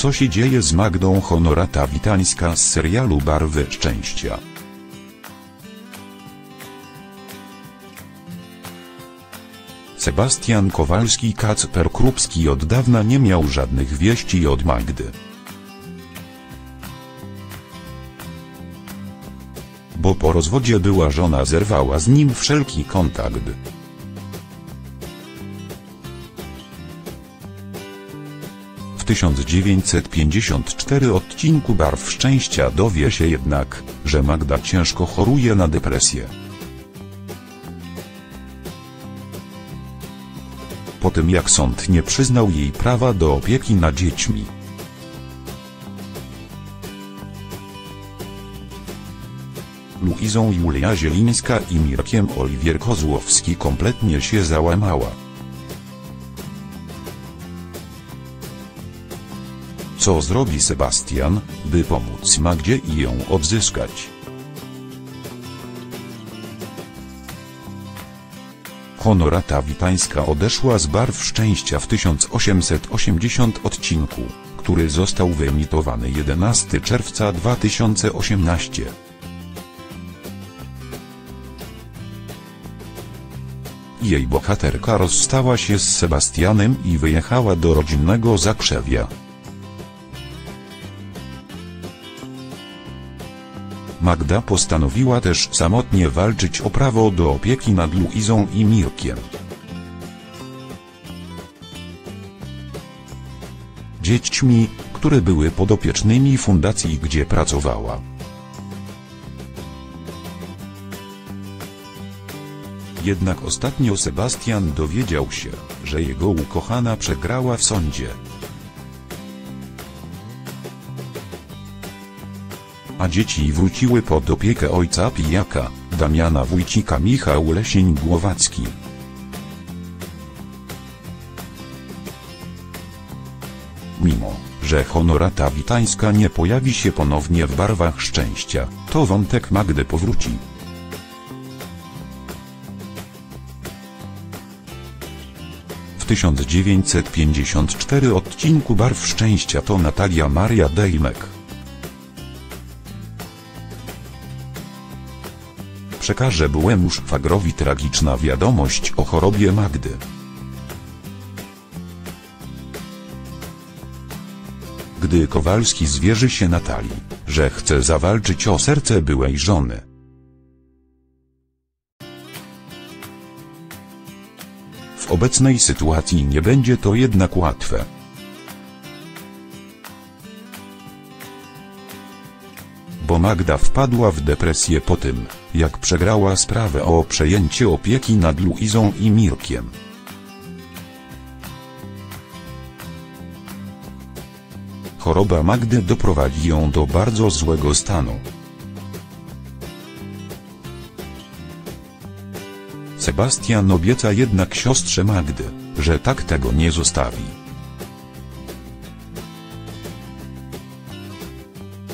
Co się dzieje z Magdą Honorata Witańska z serialu Barwy szczęścia? Sebastian Kowalski-Kacper Krupski od dawna nie miał żadnych wieści od Magdy. Bo po rozwodzie była żona zerwała z nim wszelki kontakt. W 1954 odcinku Barw szczęścia dowie się jednak, że Magda ciężko choruje na depresję. Po tym jak sąd nie przyznał jej prawa do opieki nad dziećmi. Luizą Julia Zielińska i Mirkiem Oliwier Kozłowski kompletnie się załamała. Co zrobi Sebastian, by pomóc Magdzie i ją odzyskać? Honorata Witańska odeszła z Barw szczęścia w 1880 odcinku, który został wyemitowany 11 czerwca 2018. Jej bohaterka rozstała się z Sebastianem i wyjechała do rodzinnego Zakrzewia. Magda postanowiła też samotnie walczyć o prawo do opieki nad Luizą i Mirkiem. Dziećmi, które były podopiecznymi fundacji, gdzie pracowała. Jednak ostatnio Sebastian dowiedział się, że jego ukochana przegrała w sądzie. A dzieci wróciły pod opiekę ojca pijaka, Damiana Wójcika. Michał Lesień-Głowacki. Mimo, że Honorata Witańska nie pojawi się ponownie w Barwach szczęścia, to wątek Magdy powróci. W 1954 odcinku Barw szczęścia to Natalia Maria Dejmek. Przekaże byłemu szwagrowi tragiczna wiadomość o chorobie Magdy. Gdy Kowalski zwierzy się Natalii, że chce zawalczyć o serce byłej żony. W obecnej sytuacji nie będzie to jednak łatwe. Bo Magda wpadła w depresję po tym, jak przegrała sprawę o przejęcie opieki nad Luizą i Mirkiem. Choroba Magdy doprowadzi ją do bardzo złego stanu. Sebastian obieca jednak siostrze Magdy, że tak tego nie zostawi.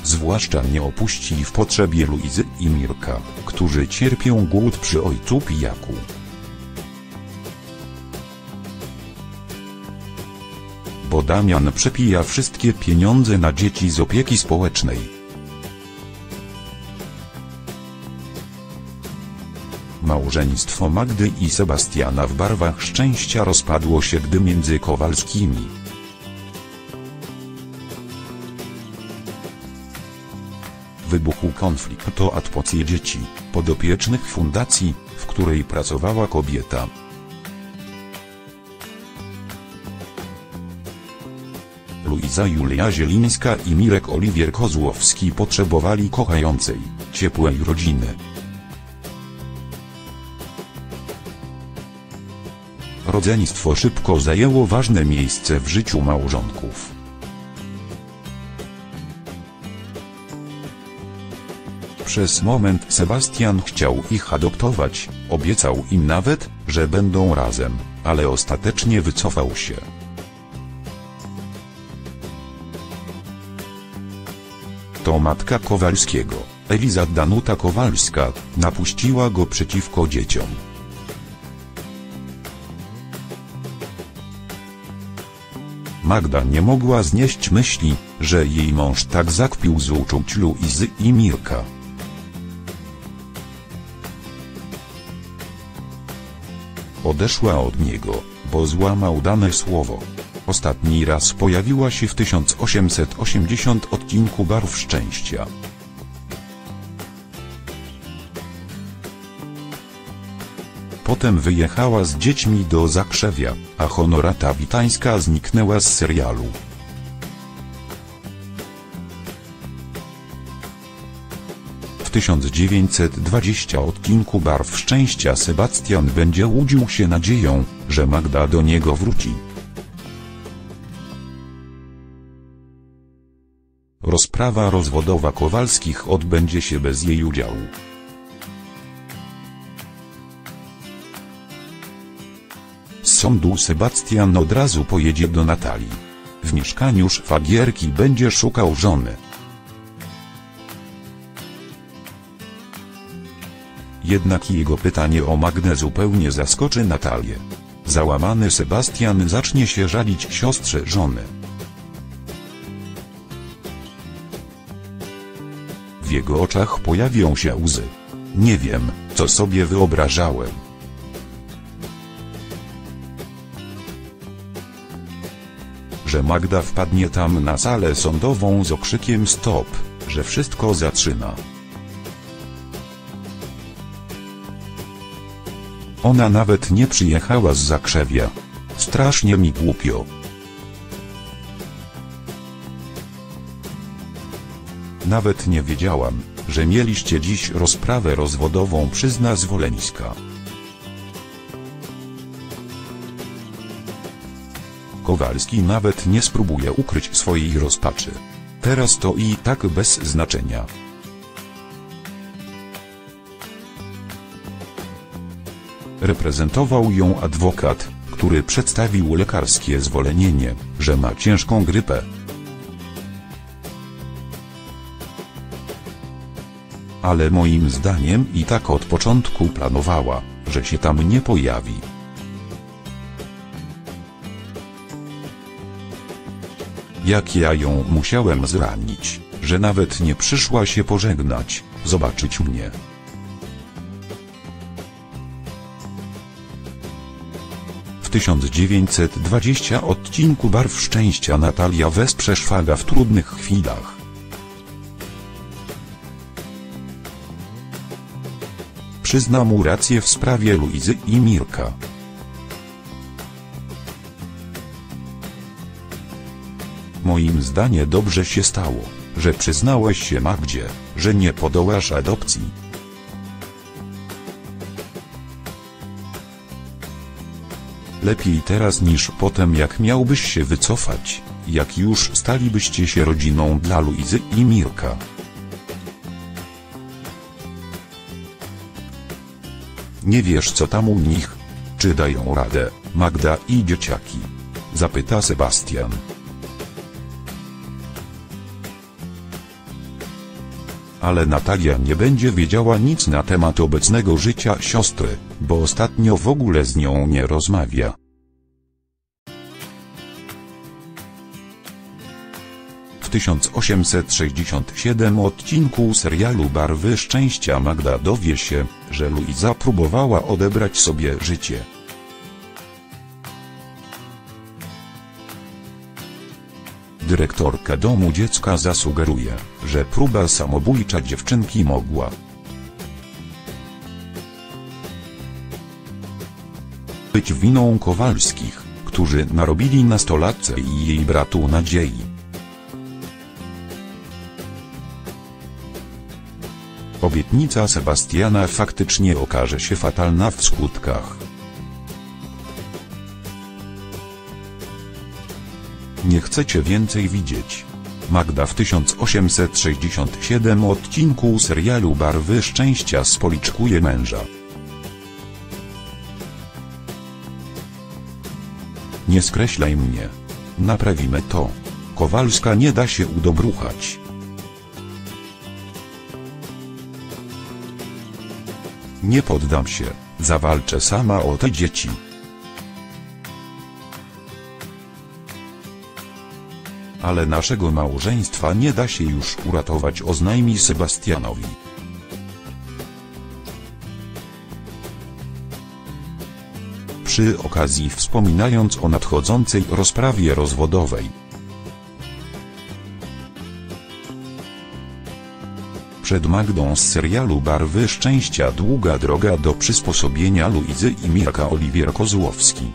Zwłaszcza nie opuści w potrzebie Luizy i Mirka, którzy cierpią głód przy ojcu pijaku. Bo Damian przepija wszystkie pieniądze na dzieci z opieki społecznej. Małżeństwo Magdy i Sebastiana w Barwach szczęścia rozpadło się, gdy między Kowalskimi wybuchł konflikt o adopcję dzieci, podopiecznych fundacji, w której pracowała kobieta. Luiza Julia Zielińska i Mirek Oliwier Kozłowski potrzebowali kochającej, ciepłej rodziny. Rodzeństwo szybko zajęło ważne miejsce w życiu małżonków. Przez moment Sebastian chciał ich adoptować, obiecał im nawet, że będą razem, ale ostatecznie wycofał się. To matka Kowalskiego, Eliza Danuta Kowalska, napuściła go przeciwko dzieciom. Magda nie mogła znieść myśli, że jej mąż tak zakpił z uczuć Luizy i Mirka. Odeszła od niego, bo złamał dane słowo. Ostatni raz pojawiła się w 1880 odcinku Barw Szczęścia. Potem wyjechała z dziećmi do Zakrzewia, a Honorata Witańska zniknęła z serialu. W 1920 odcinku Barw Szczęścia Sebastian będzie łudził się nadzieją, że Magda do niego wróci. Rozprawa rozwodowa Kowalskich odbędzie się bez jej udziału. Z sądu Sebastian od razu pojedzie do Natalii. W mieszkaniu szwagierki będzie szukał żony. Jednak jego pytanie o Magdę zupełnie zaskoczy Natalię. Załamany Sebastian zacznie się żalić siostrze żony. W jego oczach pojawią się łzy. Nie wiem, co sobie wyobrażałem. Że Magda wpadnie tam na salę sądową z okrzykiem stop, że wszystko zaczyna. Ona nawet nie przyjechała z Zakrzewia. Strasznie mi głupio. Nawet nie wiedziałam, że mieliście dziś rozprawę rozwodową, przyzna Zwoleńska. Kowalski nawet nie spróbuje ukryć swojej rozpaczy. Teraz to i tak bez znaczenia. Reprezentował ją adwokat, który przedstawił lekarskie zwolnienie, że ma ciężką grypę. Ale moim zdaniem i tak od początku planowała, że się tam nie pojawi. Jak ja ją musiałem zranić, że nawet nie przyszła się pożegnać, zobaczyć mnie. W 1920 odcinku Barw Szczęścia Natalia wesprze szwaga w trudnych chwilach. Przyzna mu rację w sprawie Luizy i Mirka. Moim zdaniem dobrze się stało, że przyznałeś się Magdzie, że nie podołasz adopcji. Lepiej teraz niż potem, jak miałbyś się wycofać, jak już stalibyście się rodziną dla Luizy i Mirka. Nie wiesz, co tam u nich? Czy dają radę, Magda i dzieciaki? Zapyta Sebastian. Ale Natalia nie będzie wiedziała nic na temat obecnego życia siostry, bo ostatnio w ogóle z nią nie rozmawia. W 1867 odcinku serialu Barwy Szczęścia Magda dowie się, że Luiza próbowała odebrać sobie życie. Dyrektorka domu dziecka zasugeruje, że próba samobójcza dziewczynki mogła być winą Kowalskich, którzy narobili nastolatce i jej bratu nadziei. Obietnica Sebastiana faktycznie okaże się fatalna w skutkach. Nie chcecie więcej widzieć. Magda w 1867 odcinku serialu Barwy Szczęścia spoliczkuje męża. Nie skreślaj mnie. Naprawimy to. Kowalska nie da się udobruchać. Nie poddam się, zawalczę sama o te dzieci. Ale naszego małżeństwa nie da się już uratować, oznajmi Sebastianowi. Przy okazji wspominając o nadchodzącej rozprawie rozwodowej. Przed Magdą z serialu Barwy Szczęścia długa droga do przysposobienia Luizy i Mirka. Oliwier Kozłowski.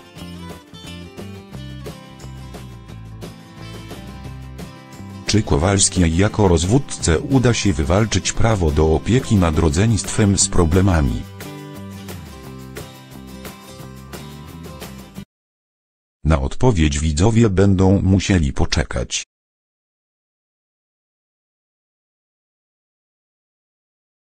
Czy Kowalskiej jako rozwódce uda się wywalczyć prawo do opieki nad rodzeństwem z problemami? Na odpowiedź widzowie będą musieli poczekać.